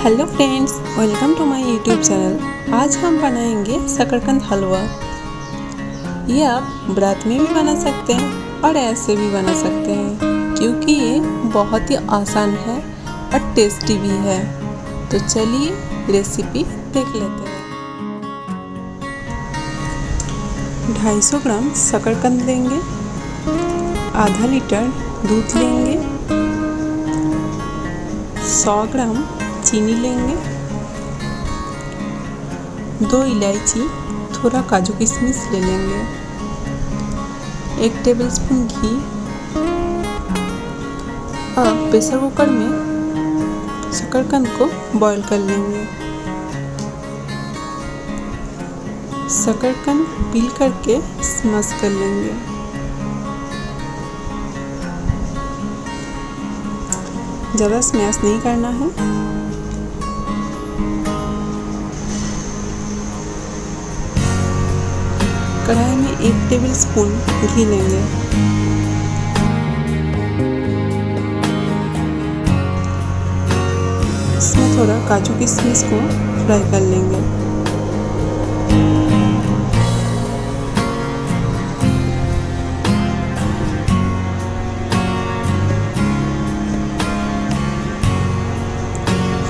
Hello friends, welcome to my YouTube channel. आज हम बनाएंगे शकरकंद हलवा। ये आप व्रत में भी बना सकते हैं और ऐसे भी बना सकते हैं, क्योंकि ये बहुत ही आसान है और टेस्टी भी है। तो चलिए रेसिपी देख लेते हैं। 250 ग्राम शकरकंद लेंगे, आधा लीटर दूध लेंगे, 100 ग्राम चीनी लेंगे, 2 इलायची, थोड़ा काजू किशमिश ले लेंगे, 1 टेबलस्पून घी। अब प्रेशर कुकर में शकरकंद को बॉईल कर लेंगे। शकरकंद पील करके स्मैश कर लेंगे। ज़्यादा स्मैश नहीं करना है। कढ़ाई में 1 टेबलस्पून घी लेंगे। इसमें थोड़ा काजू किशमिश को फ्राई कर लेंगे।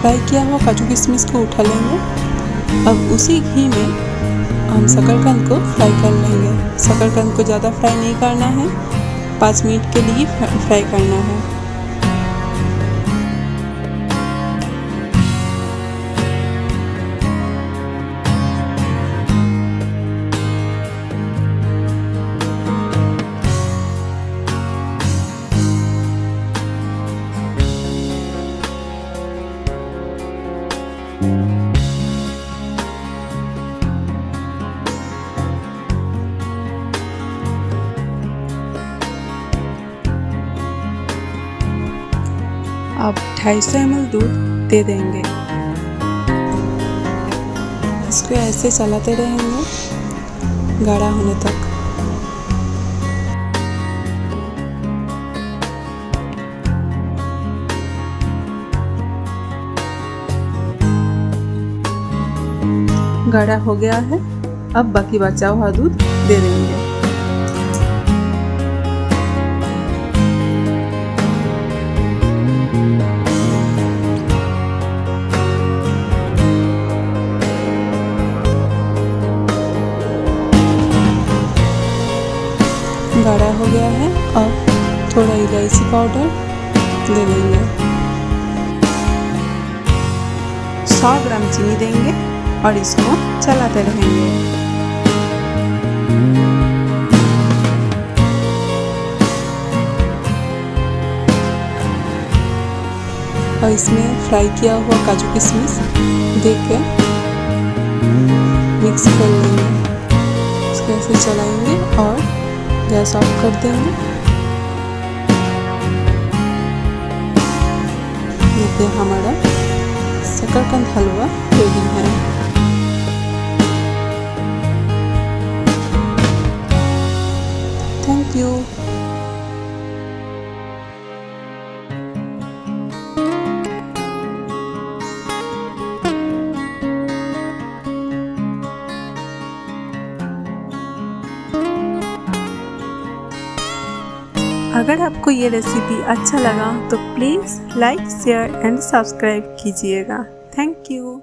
फ्राई किया हुआ काजू किशमिश को उठा लेंगे। अब उसी घी में हम शकरकंद को फ्राई कर लेंगे। शकरकंद को ज़्यादा फ्राई नहीं करना है, 5 मिनट के लिए फ्राई करना है। अब 250 ml दूध दे देंगे। इसको ऐसे चलाते रहेंगे गाढ़ा होने तक। गाढ़ा हो गया है। अब बाकी बचा हुआ दूध दे देंगे। गाढ़ा हो गया है। अब थोड़ा इलायची पाउडर ले लेंगे। 100 ग्राम चीनी देंगे और इसको चलाते रहेंगे। और इसमें फ्राई किया हुआ काजू किशमिश देके मिक्स कर लेंगे। इसको ऐसे चलाएंगे और गैस ऑफ कर देंगे। ये हमारा शकरकंद हलवा रेडी है। Thank you. अगर आपको ये रेसिपी अच्छा लगा तो please like, share and subscribe कीजिएगा। Thank you.